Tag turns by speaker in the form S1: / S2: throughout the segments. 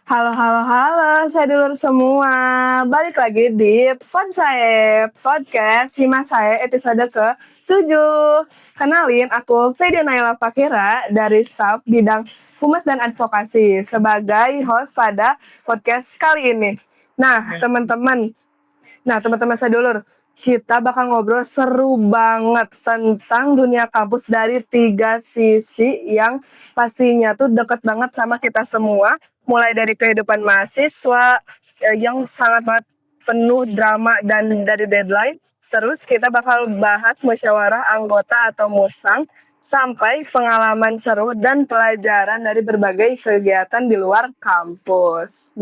S1: Halo, halo, halo, saya dulur semua. Balik lagi di Fonsai Podcast Simak Saya episode ke-7. Kenalin, aku Fedy Naila Fakira dari staf bidang Humas dan Advokasi sebagai host pada podcast kali ini. Teman-teman saya dulur, kita bakal ngobrol seru banget tentang dunia kampus dari 3 sisi yang pastinya tuh deket banget sama kita semua. Mulai dari kehidupan mahasiswa yang sangat banget penuh drama dan dari deadline. Terus kita bakal bahas musyawarah anggota atau musang sampai pengalaman seru dan pelajaran dari berbagai kegiatan di luar kampus.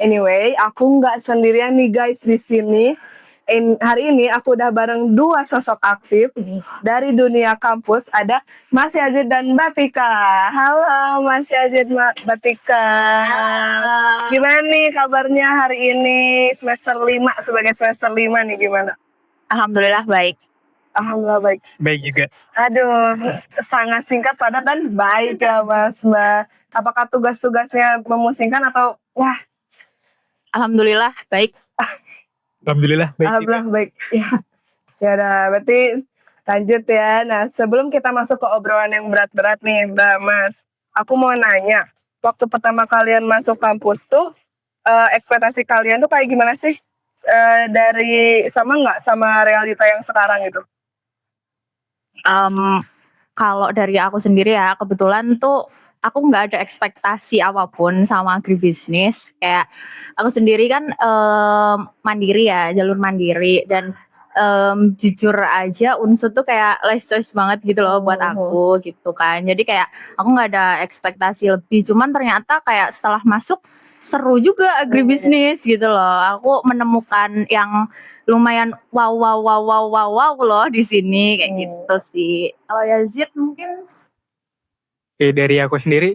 S1: Anyway, aku nggak sendirian nih guys di sini. Hari ini aku udah bareng 2 sosok aktif dari dunia kampus. Ada Mas Yazid dan Mbak Tika. Halo Mas Yazid, Mbak Tika.
S2: Halo.
S1: Gimana nih kabarnya hari ini semester 5 sebagai semester 5 nih gimana?
S2: Alhamdulillah baik.
S1: Alhamdulillah baik.
S3: Baik juga.
S1: Aduh, sangat singkat padat dan baik ya Mas Mbak. Apakah tugas-tugasnya memusingkan atau wah?
S2: Alhamdulillah baik.
S3: Alhamdulillah baik.
S1: Alhamdulillah baik. Ya udah, berarti lanjut ya. Nah, sebelum kita masuk ke obrolan yang berat-berat nih, Mbak Mas, aku mau nanya, waktu pertama kalian masuk kampus tuh, ekspektasi kalian tuh kayak gimana sih? Dari sama nggak sama realita yang sekarang gitu?
S2: Kalau dari aku sendiri ya, kebetulan tuh aku nggak ada ekspektasi apapun sama agribisnis. Kayak aku sendiri kan mandiri ya, jalur mandiri, dan jujur aja Unsur tuh kayak less choice banget gitu loh buat aku gitu kan. Jadi kayak aku nggak ada ekspektasi lebih. Cuman ternyata kayak setelah masuk seru juga agribisnis gitu loh. Aku menemukan yang lumayan wow loh di sini kayak gitu sih. Kalau Yazid mungkin
S3: Oke, dari aku sendiri,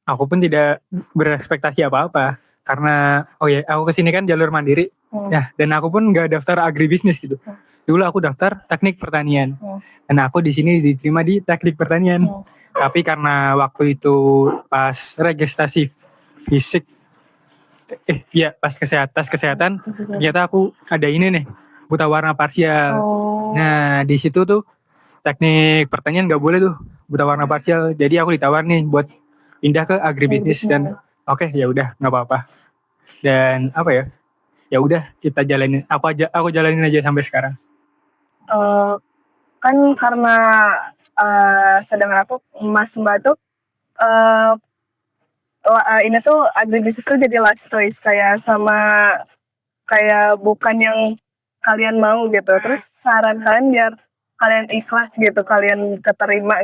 S3: aku pun tidak berekspektasi apa-apa. Karena, aku kesini kan jalur mandiri. Ya, dan aku pun nggak daftar agribisnis gitu. Dulu aku daftar teknik pertanian. Dan aku di sini diterima di teknik pertanian. Tapi karena waktu itu pas registrasi fisik, pas kesehatan, ternyata aku ada ini nih, buta warna parsial. Nah, di situ tuh teknik pertanian nggak boleh tuh buta warna parsial, jadi aku ditawar nih buat pindah ke agribisnis dan oke, ya udah nggak apa-apa. Dan apa ya udah kita jalanin, aku jalanin aja sampai sekarang.
S1: Kan karena sedangkan aku Mas Mbak tuh ini tuh agribisnis tuh jadi last choice kayak bukan yang kalian mau gitu. Terus saran kalian biar kalian ikhlas gitu, kalian keterima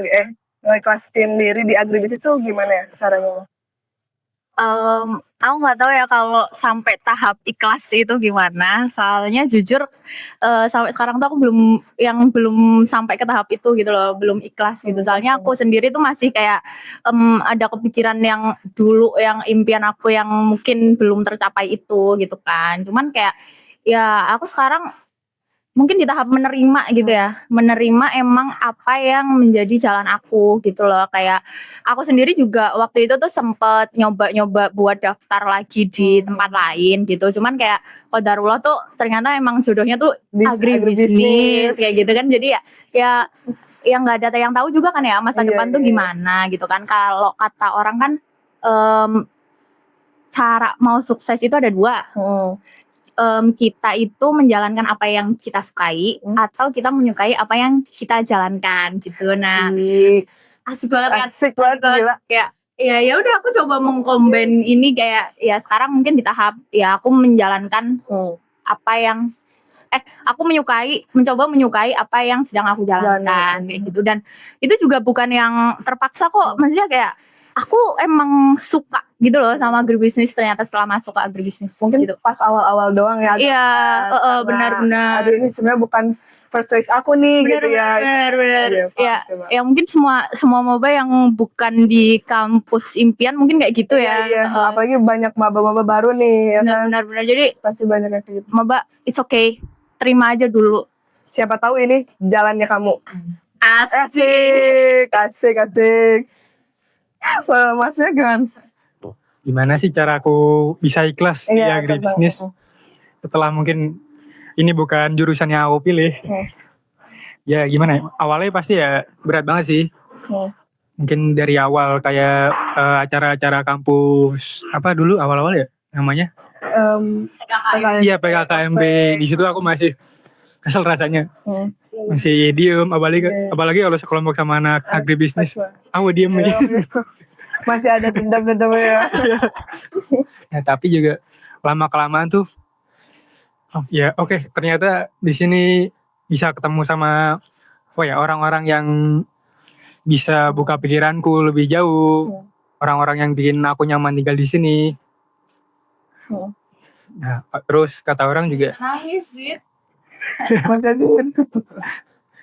S1: ikhlasin diri di agribisnis tuh gimana ya sarannya?
S2: aku nggak tahu ya kalau sampai tahap ikhlas itu gimana. Soalnya jujur sampai sekarang tuh aku belum sampai ke tahap itu gitu loh, belum ikhlas gitu. Soalnya aku sendiri tuh masih kayak ada kepikiran yang dulu, yang impian aku yang mungkin belum tercapai itu gitu kan. Cuman kayak ya aku sekarang mungkin di tahap menerima gitu ya, menerima emang apa yang menjadi jalan aku gitu loh. Kayak aku sendiri juga waktu itu tuh sempet nyoba buat daftar lagi di tempat lain gitu, cuman kayak qadarullah tuh ternyata emang jodohnya tuh agribisnis kayak gitu kan. Jadi ya nggak ada yang tahu juga kan ya masa depan tuh gimana gitu kan. Kalau kata orang kan cara mau sukses itu ada 2. Kita itu menjalankan apa yang kita sukai atau kita menyukai apa yang kita jalankan gitu. Nah, asik banget
S1: Gila.
S2: Kayak ya udah aku coba mengkombin ini kayak ya sekarang mungkin di tahap ya aku menjalankan apa yang aku mencoba menyukai apa yang sedang aku jalankan kayak gitu. Dan itu juga bukan yang terpaksa kok, maksudnya kayak aku emang suka gitu loh sama agribisnis ternyata setelah masuk ke agribisnis.
S1: Mungkin
S2: gitu.
S1: pas awal-awal doang ya.
S2: Iya, benar-benar.
S1: Aduh, ini sebenarnya bukan first choice aku nih gitu ya.
S2: Benar. Ya mungkin semua maba yang bukan di kampus impian mungkin kayak gitu ya.
S1: Iya. Apalagi banyak maba-maba baru nih ya kan.
S2: Benar. Jadi
S1: Pasti banyak yang kayak gitu.
S2: maba it's okay. Terima aja dulu.
S1: Siapa tahu ini jalannya kamu.
S2: Asik.
S1: Asik. Masnya gimana?
S3: gimana sih cara aku bisa ikhlas di
S1: Iya,
S3: agribisnis
S1: betul.
S3: setelah mungkin ini bukan jurusan yang aku pilih. Ya gimana ya, awalnya pasti ya berat banget sih.
S1: Hmm.
S3: Mungkin dari awal kayak acara-acara kampus apa dulu awal-awal ya namanya. Iya PKKMB, di situ aku masih kesel rasanya,
S1: Hmm.
S3: masih diem,
S1: Iya.
S3: apalagi kalau sekelompok sama anak agribisnis, aku diem aja.
S1: Masih ada dendam-dendam ya.
S3: Nah, tapi juga lama kelamaan tuh, oh ya oke, ternyata di sini bisa ketemu sama orang-orang yang bisa buka pikiranku lebih jauh, orang-orang yang bikin aku nyaman tinggal di sini.
S1: Hmm.
S3: Nah, terus kata orang juga
S2: Nangis sih.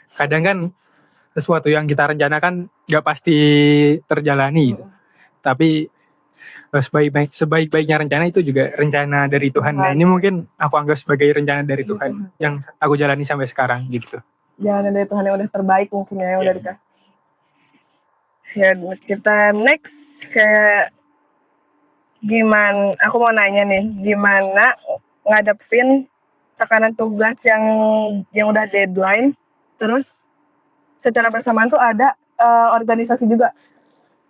S3: kadang kan sesuatu yang kita rencanakan gak pasti terjalani, tapi sebaik-baiknya rencana itu juga rencana dari Tuhan. Nah ini mungkin aku anggap sebagai rencana dari Tuhan yang aku jalani sampai sekarang gitu.
S1: Jangan dari Tuhan yang udah terbaik mungkin ya, yang udah dikasih. Ya kita next kayak gimana, aku mau nanya nih, gimana ngadepin tekanan tugas yang udah deadline, terus secara bersamaan tuh ada organisasi juga,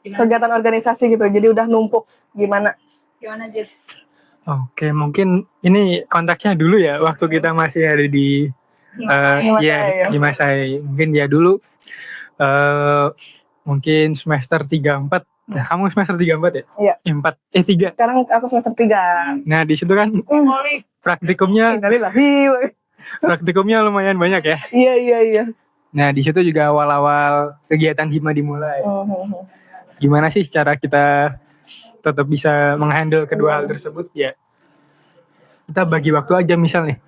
S1: kegiatan organisasi gitu, jadi udah numpuk, gimana?
S2: Gimana Jess?
S3: Oke, mungkin ini konteksnya dulu ya waktu kita masih ada di di masa mungkin ya dulu mungkin semester 3-4. Nah, kamu semester 3-4 ya?
S1: Iya.
S3: 3.
S1: Sekarang aku semester 3.
S3: Nah, di situ kan praktikumnya lumayan banyak ya.
S1: Iya.
S3: Nah, di situ juga awal-awal kegiatan hima dimulai. Gimana sih cara kita tetap bisa menghandle kedua hal tersebut ya? Kita bagi waktu aja, misal nih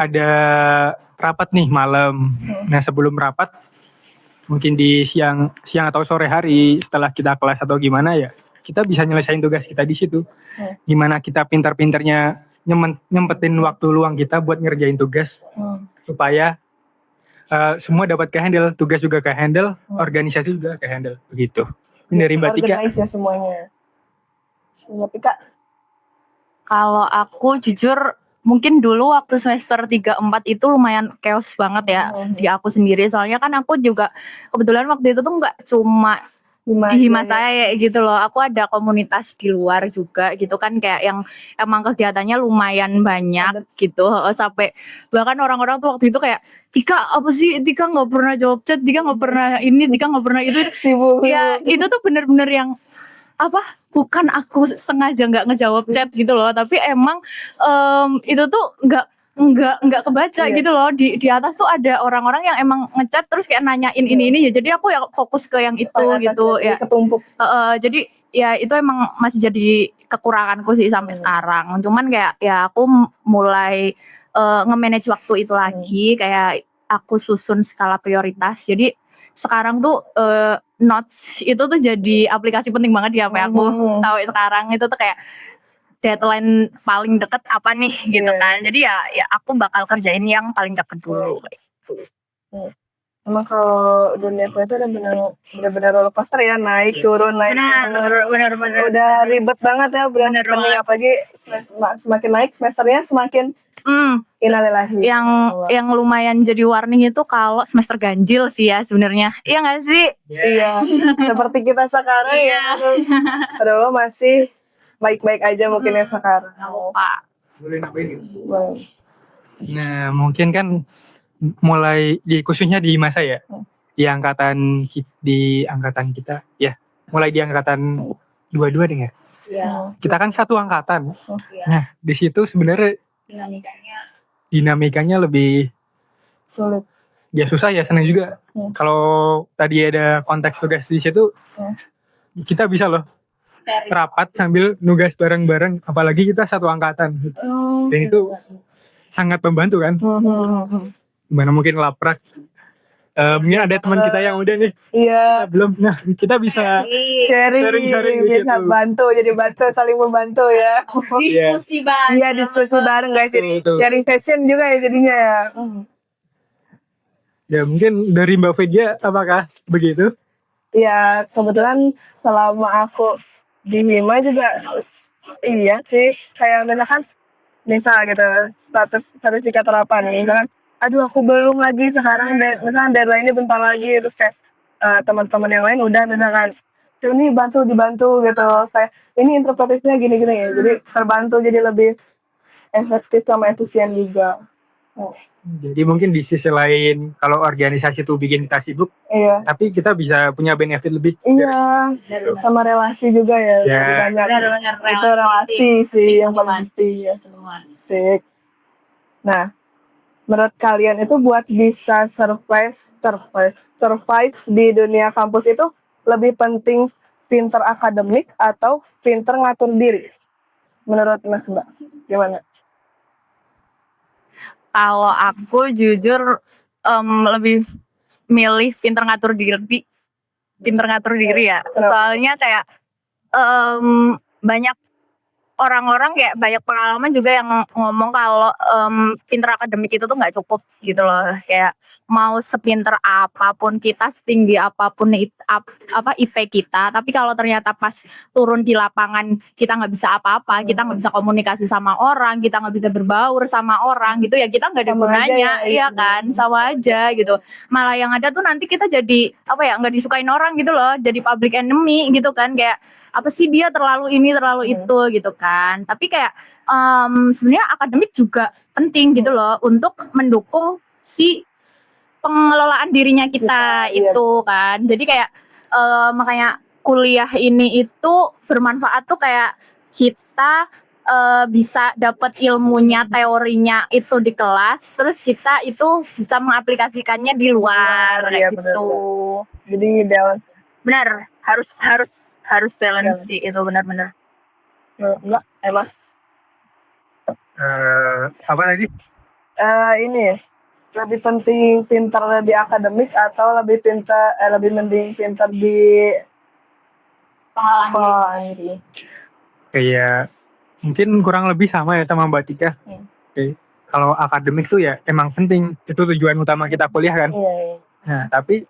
S3: ada rapat nih malam. Nah, sebelum rapat mungkin di siang atau sore hari setelah kita kelas atau gimana ya, kita bisa nyelesain tugas kita di situ. Gimana kita pintar-pintarnya nyempetin waktu luang kita buat ngerjain tugas supaya semua dapat ke-handle, tugas juga ke-handle, organisasi juga ke-handle, begitu. Ini dari Mbak Tika.
S1: Organize ya semuanya. Mbak Tika.
S2: Kalau aku jujur mungkin dulu waktu semester 3-4 itu lumayan chaos banget ya di aku sendiri. Soalnya kan aku juga kebetulan waktu itu tuh nggak cuma di hima saya ya gitu loh. Aku ada komunitas di luar juga gitu kan, kayak yang emang kegiatannya lumayan banyak gitu. Sampai bahkan orang-orang tuh waktu itu kayak, Tika apa sih, Tika nggak pernah jawab chat, Tika nggak pernah ini, Tika nggak pernah itu.
S1: Sibuk.
S2: Ya itu tuh bener-bener yang bukan aku sengaja nggak ngejawab chat gitu loh, tapi emang itu tuh nggak kebaca gitu loh. Di atas tuh ada orang-orang yang emang ngechat terus kayak nanyain ini ya, jadi aku ya fokus ke yang itu gitu ya.
S1: Ketumpuk.
S2: Jadi ya itu emang masih jadi kekuranganku sih sampai sekarang. Cuman kayak ya aku mulai nge-manage waktu itu lagi, kayak aku susun skala prioritas. Jadi sekarang tuh Notes itu tuh jadi aplikasi penting banget di HP aku sampai sekarang. Itu tuh kayak deadline paling deket apa nih gitu kan. Jadi ya aku bakal kerjain yang paling deket dulu.
S1: Emang kalau dunia kuliah itu benar-benar roller coaster ya, naik turun.
S2: Benar.
S1: Udah ribet banget ya, bener apalagi semakin naik semesternya semakin innalillahi.
S2: Yang lumayan jadi warning itu kalau semester ganjil sih ya sebenarnya. Iya nggak sih?
S1: Iya. Seperti kita sekarang ya. Padahal masih baik-baik aja mungkin ya sekarang.
S2: Pak.
S3: Boleh nambahin gitu. Nah, mungkin kan mulai khususnya di masa ya, di angkatan kita ya, mulai di angkatan 22 deh ya. Kita kan satu angkatan. Nah, di situ sebenarnya dinamikanya lebih
S1: sulit.
S3: Ya susah ya, senang juga. Kalau tadi ada konteks tugas di situ, kita bisa loh rapat sambil nugas bareng-bareng, apalagi kita satu angkatan. Dan itu sangat membantu kan. Gimana mungkin laprak, mungkin ada teman kita yang udah nih, belum, nah kita bisa sharing
S1: bisa bantu, jadi saling membantu ya.
S2: Diskusi bareng.
S1: Iya, diskusi bareng guys, jadi sharing session juga ya jadinya ya.
S3: Ya mungkin dari Mbak Vidya apakah begitu?
S1: Ya kebetulan selama aku di Hima juga iya sih, kayak misalkan misal gitu status sertifikat terapan nih misalkan aduh aku belum lagi sekarang misalkan deadline ini bentar lagi terus kayak teman-teman yang lain udah misalkan "Tuh, ini dibantu gitu kayak ini interpretifnya gini-gini ya jadi terbantu jadi lebih efektif sama efisien juga.
S3: Jadi mungkin di sisi lain kalau organisasi itu bikin kita sibuk,
S1: Iya.
S3: tapi kita bisa punya benefit lebih.
S1: Iya, sama relasi juga ya.
S3: Ya.
S1: Banyak.
S2: Benar-benar
S1: Itu relasi sih yang paling penting ya. Asik. Nah, menurut kalian itu buat bisa survive di dunia kampus itu lebih penting pinter akademik atau pinter ngatur diri? Menurut Mas Mbak, gimana?
S2: Kalau aku jujur lebih milih pinter ngatur diri ya.
S1: Kenapa?
S2: Soalnya kayak banyak orang-orang kayak banyak pengalaman juga yang ngomong kalau pinter akademik itu tuh nggak cukup gitu loh. Kayak mau sepinter apapun kita, setinggi apapun IP kita, tapi kalau ternyata pas turun di lapangan kita nggak bisa apa-apa, kita nggak bisa komunikasi sama orang, kita nggak bisa berbaur sama orang gitu ya, kita nggak ada
S1: Sama aja
S2: gunanya,
S1: ya,
S2: iya kan, sama aja gitu. Malah yang ada tuh nanti kita jadi apa ya, nggak disukain orang gitu loh, jadi public enemy gitu kan, kayak apa sih dia terlalu ini terlalu itu gitu kan. Tapi kayak sebenarnya akademik juga penting gitu loh untuk mendukung si pengelolaan dirinya kita itu kan. Jadi kayak makanya kuliah ini itu bermanfaat tuh kayak kita bisa dapat ilmunya, teorinya itu di kelas, terus kita itu bisa mengaplikasikannya di luar
S1: Iya,
S2: kayak gitu.
S1: Jadi ideal.
S2: Benar, harus balance sih itu benar-benar.
S1: Enggak, Mas.
S3: Apa tadi?
S1: Ini lebih penting pintar di akademik atau lebih mending pintar di pengalaman diri?
S3: Kayak mungkin kurang lebih sama ya sama Mbak Tika. Oke. Kalau akademik tuh ya emang penting, itu tujuan utama kita kuliah kan.
S1: Iya.
S3: Nah tapi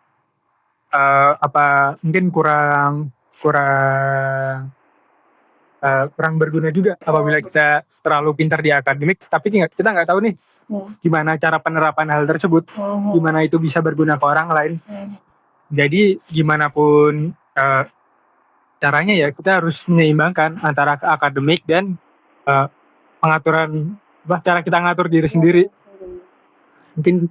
S3: apa mungkin kurang berguna juga apabila kita terlalu pintar di akademik, tapi kita nggak tahu nih gimana cara penerapan hal tersebut, gimana itu bisa berguna ke orang lain. Jadi gimana pun caranya ya kita harus menyeimbangkan antara akademik dan pengaturan, cara kita ngatur diri sendiri. Mungkin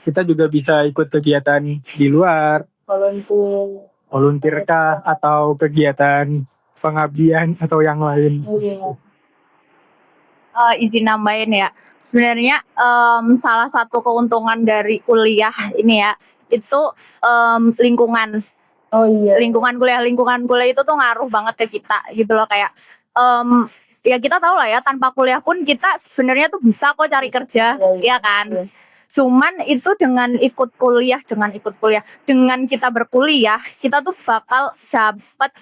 S3: kita juga bisa ikut kegiatan di luar, volunteer kah, atau kegiatan pengabdian atau yang lain.
S2: Izin nambahin ya. Sebenarnya salah satu keuntungan dari kuliah ini ya, itu lingkungan.
S1: Oh iya.
S2: Lingkungan kuliah itu tuh ngaruh banget ke kita gitu loh, kayak ya kita tahu lah ya, tanpa kuliah pun kita sebenarnya tuh bisa kok cari kerja, ya kan. Cuman itu dengan kita berkuliah, kita tuh bakal dapat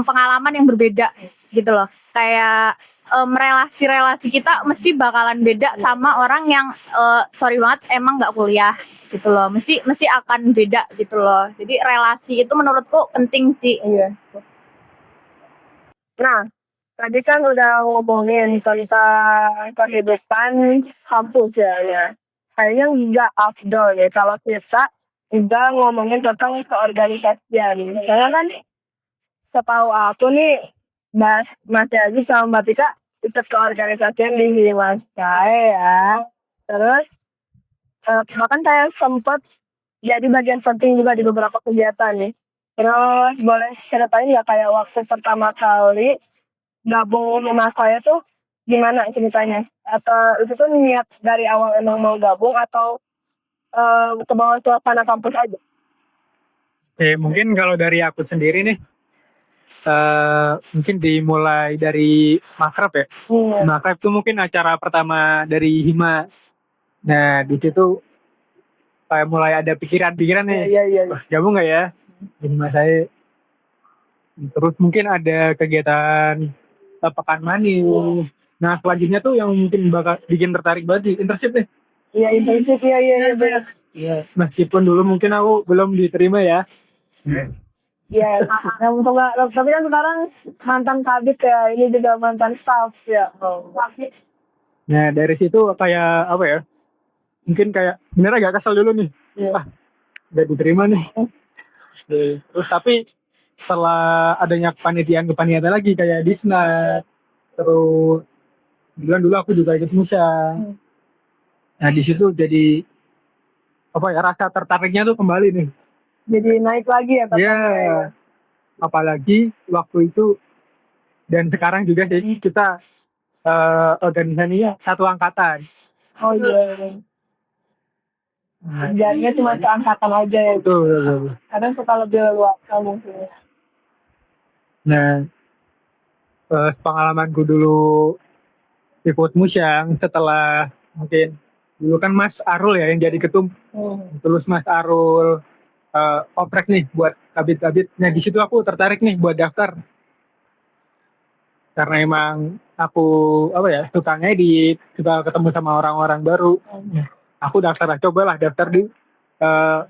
S2: pengalaman yang berbeda gitu loh. Kayak relasi-relasi kita mesti bakalan beda sama orang yang sorry banget emang nggak kuliah gitu loh. Mesti akan beda gitu loh. Jadi relasi itu menurutku penting sih.
S1: Iya. Nah, tadi kan udah ngomongin tentang kehidupan kampus ya. Kayaknya nggak afdol ya kalau kita udah ngomongin tentang keorganisasian. Karena kan setahu aku nih, Mas Yagi sama Mbak Tika ikut keorganisasian di Himaskai ya. Terus bahkan saya sempat jadi bagian penting juga di beberapa kegiatan nih. Terus boleh ceritain ya kayak waktu pertama kali gabung sama saya tuh gimana ceritanya? Atau itu tuh niat dari awal emang mau gabung atau ke bawah suasana kampus aja?
S3: Oke, mungkin kalau dari aku sendiri nih, mungkin dimulai dari Makrab ya. Makrab itu mungkin acara pertama dari Hima. Nah di situ kayak mulai ada pikiran nih,
S1: Iya.
S3: wah, gabung nggak ya di Hima saya. Terus mungkin ada kegiatan pekan manis. Nah selanjutnya tuh yang mungkin bakal bikin tertarik banget di internship nih.
S1: Iya internship iya.
S3: Meskipun dulu mungkin aku belum diterima ya.
S1: Iya. Nah, tapi kan sekarang mantan kabit ya, ini juga mantan staff ya.
S3: Nah dari situ kayak apa ya? Mungkin kayak bener agak kesel dulu nih.
S1: Iya.
S3: Wah, udah diterima nih. Terus tapi setelah adanya kepanitiaan lagi kayak Disnat, terus bilang dulu aku juga ikut Musa. Nah di situ jadi apa ya, rasa tertariknya tuh kembali nih.
S1: Jadi naik lagi ya
S3: Iya.
S1: katanya.
S3: Apalagi waktu itu dan sekarang juga jadi kita organisasinya satu angkatan.
S1: Oh iya.
S3: Nah,
S1: Kerjanya cuma seangkatan aja ya.
S3: betul.
S1: Kadang suka lebih leluasa mungkin.
S3: Nah, pengalamanku dulu ikut musyang setelah mungkin dulu kan Mas Arul ya yang jadi ketum, terus Mas Arul oprek nih buat kabit-kabit. Nah di situ aku tertarik nih buat daftar karena emang aku apa ya suka ngedit, suka ketemu sama orang-orang baru. Ya, aku cobalah daftar di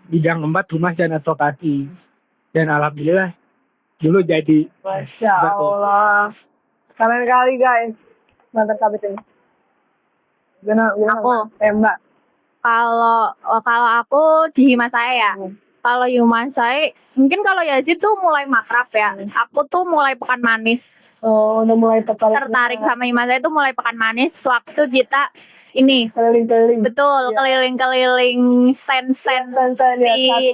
S3: bidang 4 humas dan advokasi, dan alhamdulillah dulu jadi.
S1: Masya Allah. Kalian kali guys. Mantan kabit ini. Gimana?
S2: Aku.
S1: Mbak.
S2: Kalau aku di Himas saya ya. Kalau Himas saya, mungkin kalau Yazid tuh mulai makrab ya. Aku tuh mulai Pekan Manis.
S1: Oh, udah mulai tertarik
S2: Sama Himas saya tuh mulai Pekan Manis. Waktu kita ini
S1: keliling-keliling.
S2: betul
S1: Iya.
S2: keliling-keliling stand-stand di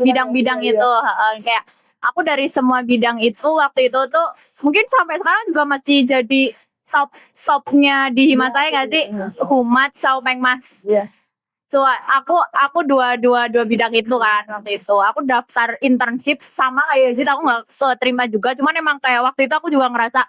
S2: bidang-bidang itu. Kayak aku dari semua bidang itu waktu itu tuh mungkin sampai sekarang juga masih jadi top-topnya di Himas saya nggak sih? Humas sama Pengmas.
S1: Iya.
S2: So aku dua bidang itu kan waktu itu. Aku daftar internship sama kayak Yazid, aku nggak keterima juga. Cuman emang kayak waktu itu aku juga ngerasa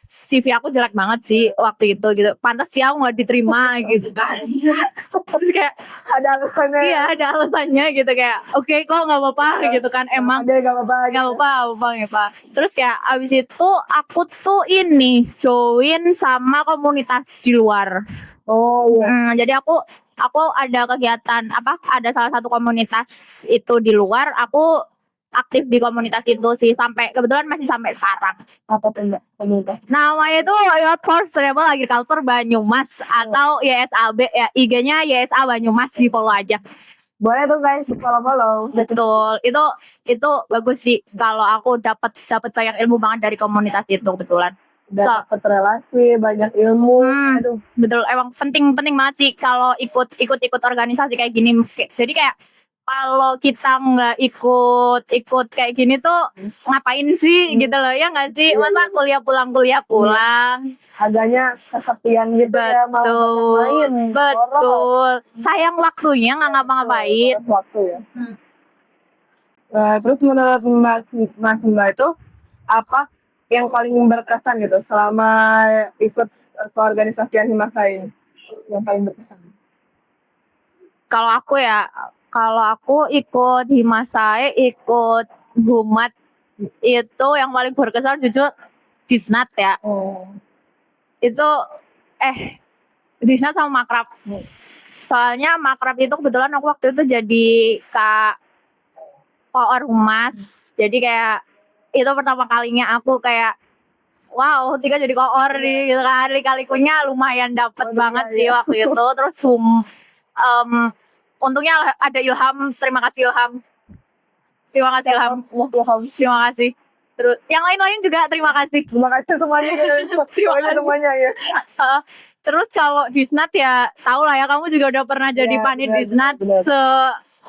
S2: CV aku jelek banget sih waktu itu gitu. Pantas sih aku nggak diterima gitu kan. Terus kayak
S1: Ada alasannya.
S2: iya ada alasannya gitu kayak oke kok nggak apa-apa gitu kan emang
S1: Ada nggak apa-apa.
S2: nggak apa-apa ya Pak. Terus kayak abis itu aku tuh ini join sama komunitas di luar.
S1: Oh iya.
S2: Jadi aku ada kegiatan ada salah satu komunitas itu di luar, aku aktif di komunitas itu sih kebetulan masih sampai sekarang.
S1: Apa tuh Mbak? Komunitas.
S2: Namanya itu Youth for Sustainable Agriculture Banyumas atau YSAB ya, IG-nya YSA Banyumas, di follow aja.
S1: Boleh tuh guys, follow.
S2: Betul, itu bagus sih kalau aku dapat banyak ilmu banget dari komunitas itu kebetulan.
S1: Udah dapet relasi, banyak ilmu. Aduh.
S2: Betul, emang penting banget sih kalau ikut organisasi kayak gini. Jadi kayak kalau kita nggak ikut kayak gini tuh ngapain sih gitu loh ya nggak sih? Masa kuliah pulang.
S1: Agaknya kesepian gitu ya, malah main.
S2: Betul. Sayang waktunya nggak ngapa-ngapain.
S1: Waktu ya. Nah, terus menurut Mbak itu apa yang paling berkesan gitu selama ikut keorganisasian Himasa ini? Yang paling berkesan?
S2: Kalau aku ikut Himasai, ikut Humat, itu yang paling berkesan jujur Disnat ya. Itu Disnat sama Makrab. Soalnya Makrab itu kebetulan aku waktu itu jadi Koor Humas. Jadi kayak itu pertama kalinya aku kayak wow, Tika jadi koor nih gitu kan. Lika-likunya lumayan dapet banget sih waktu itu. Terus untungnya ada Ilham, terima kasih Ilham. Terima kasih. Terus yang lain-lain juga terima kasih.
S1: Terima kasih semuanya ya.
S2: Terus kalau Disnat ya tahu lah ya, kamu juga udah pernah jadi panit Disnat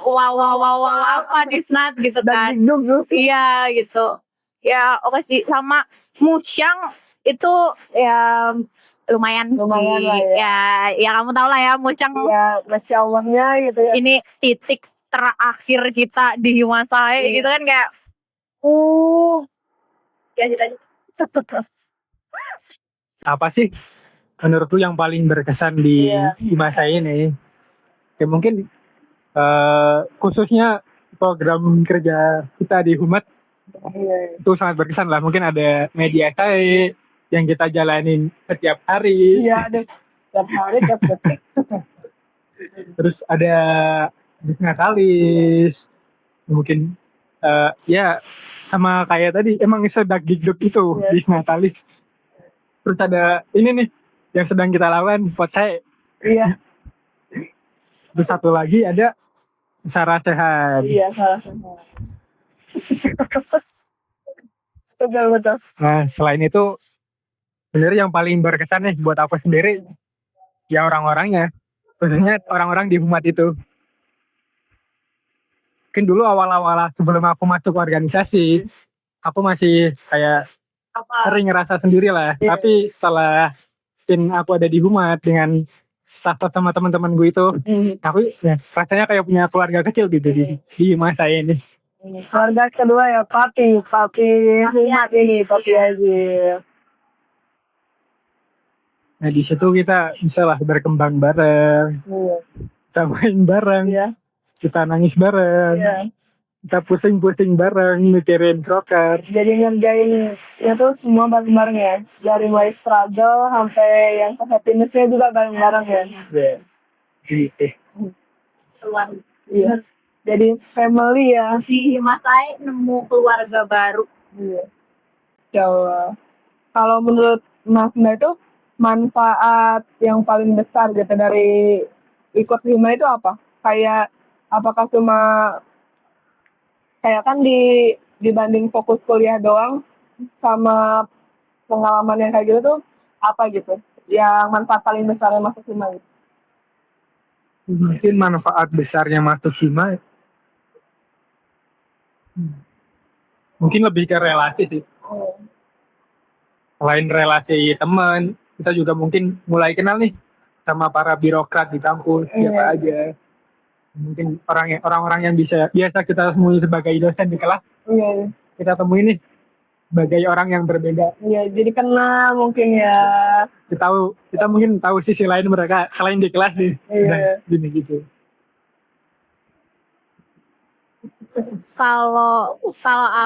S2: wow apa Disnat gitu kan. Iya gitu. Ya oke sih, sama Musyang itu ya lumayan
S1: lah ya.
S2: Ya kamu tahu lah ya Musyang
S1: Ya Masya Allahnya gitu ya.
S2: ini titik terakhir kita di Himasai gitu kan kayak ya gitu aja.
S3: Apa sih menurutku yang paling berkesan di masa ini? Ya mungkin khususnya program kerja kita di Humat itu sangat berkesan lah. Mungkin ada media kayak yang kita jalanin setiap hari.
S1: Iya, ada setiap hari, setiap detik.
S3: Terus ada Natalis, mungkin Ya sama kayak tadi emang sedak dikduk itu
S1: Iya.
S3: di Natalis. Terus ada ini nih yang sedang kita lawan pot saya.
S1: Iya,
S3: Terus satu lagi ada sarasehan.
S1: iya salah satu. Betul betul.
S3: Nah selain itu sebenarnya yang paling berkesan nih buat aku sendiri ya orang-orangnya, khususnya orang-orang di Humat itu. Mungkin dulu awal-awal sebelum aku masuk organisasi, aku masih kayak sering ngerasa sendiri lah.
S1: Iya.
S3: Tapi setelah aku ada di Humat dengan staff sama teman-teman gue itu, aku ya, rasanya kayak punya keluarga kecil gitu di masa ini.
S1: Keluarga kedua ya papi Humat ini, papi Haji.
S3: Nah di situ kita bisa lah berkembang bareng,
S1: Iya.
S3: kita main bareng,
S1: Iya.
S3: kita nangis bareng,
S1: Iya.
S3: kita pusing-pusing bareng, mikirin proker.
S1: Jadi ngerjain itu semua bareng-bareng ya. Dari mulai struggle sampai yang ke happiness-nya juga bareng-bareng ya.
S3: Gitu.
S1: Iya. Jadi family ya.
S2: Si Mas Ae nemu keluarga baru.
S1: Iya. Ya Allah. Kalau menurut Mas Mbak itu manfaat yang paling besar gitu dari ikut hima itu apa? Kayak apakah cuma kayak kan dibanding fokus kuliah doang sama pengalaman yang kayak gitu tuh apa gitu? Yang manfaat paling besarnya masuk hima gitu.
S3: Mungkin manfaat besarnya masuk hima mungkin lebih ke relasi sih. Selain relasi teman, kita juga mungkin mulai kenal nih sama para birokrat di kampus, siapa
S1: Iya.
S3: aja. Mungkin orang-orang yang biasa kita temui sebagai dosen di kelas,
S1: Iya.
S3: kita temui nih sebagai orang yang berbeda.
S1: Iya, jadi kenal mungkin ya.
S3: Kita mungkin tahu sisi lain mereka selain di kelas nih.
S1: Iya.
S3: Dan gini gitu.
S2: Kalau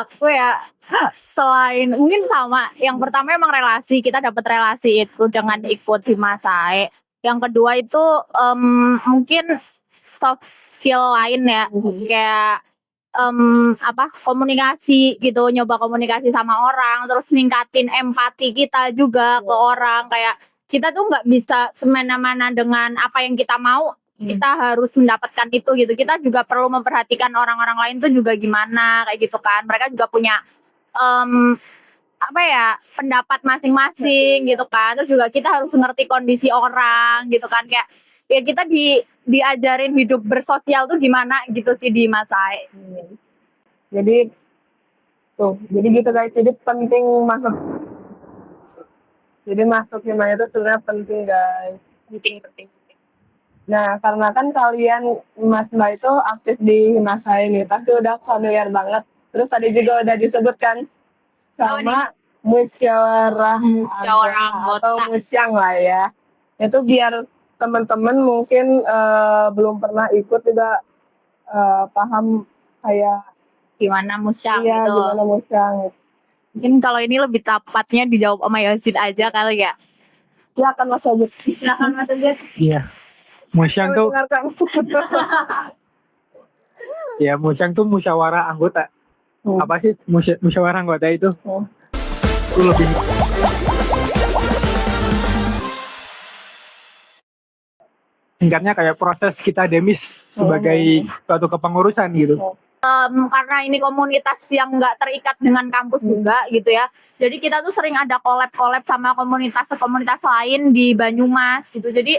S2: aku ya selain mungkin sama yang pertama emang relasi, kita dapat relasi itu dengan ikut di Masai. Yang kedua itu mungkin soft skill lain ya, kayak komunikasi gitu, nyoba komunikasi sama orang, terus ningkatin empati kita juga ke orang. Kayak kita tuh nggak bisa semena-mena dengan apa yang kita mau, kita harus mendapatkan itu gitu. Kita juga perlu memperhatikan orang-orang lain tuh juga gimana kayak gitu kan. Mereka juga punya pendapat masing-masing gitu kan. Terus juga kita harus ngerti kondisi orang gitu kan, kayak ya kita diajarin hidup bersosial tuh gimana gitu sih di Masai.
S1: Jadi gitu guys, jadi penting masuk. Jadi masuk hima itu sebenarnya penting guys.
S2: Penting.
S1: Nah, karena kan kalian Mas Mbak itu aktif di Himasa ini, pasti udah familiar banget. Terus tadi juga udah disebutkan sama musyawarah
S2: anggota.
S1: atau musyang lah ya. Itu biar teman-teman mungkin belum pernah ikut juga paham kayak
S2: Gimana musyang
S1: iya,
S2: gitu.
S1: gimana musyang.
S2: Mungkin kalau ini lebih tepatnya dijawab sama Yazid aja kali ya.
S1: Silakan Mas Ajit.
S2: Silakan Mas Yazid.
S3: Iya. Musyang tuh,
S1: Dengarkan.
S3: ya musyang tuh musyawarah anggota. Apa sih musyawarah anggota itu? Itu lebih singkatnya kayak proses kita demis sebagai suatu kepengurusan gitu.
S2: Karena ini komunitas yang nggak terikat dengan kampus juga gitu ya. Jadi kita tuh sering ada collab sama komunitas lain di Banyumas gitu. Jadi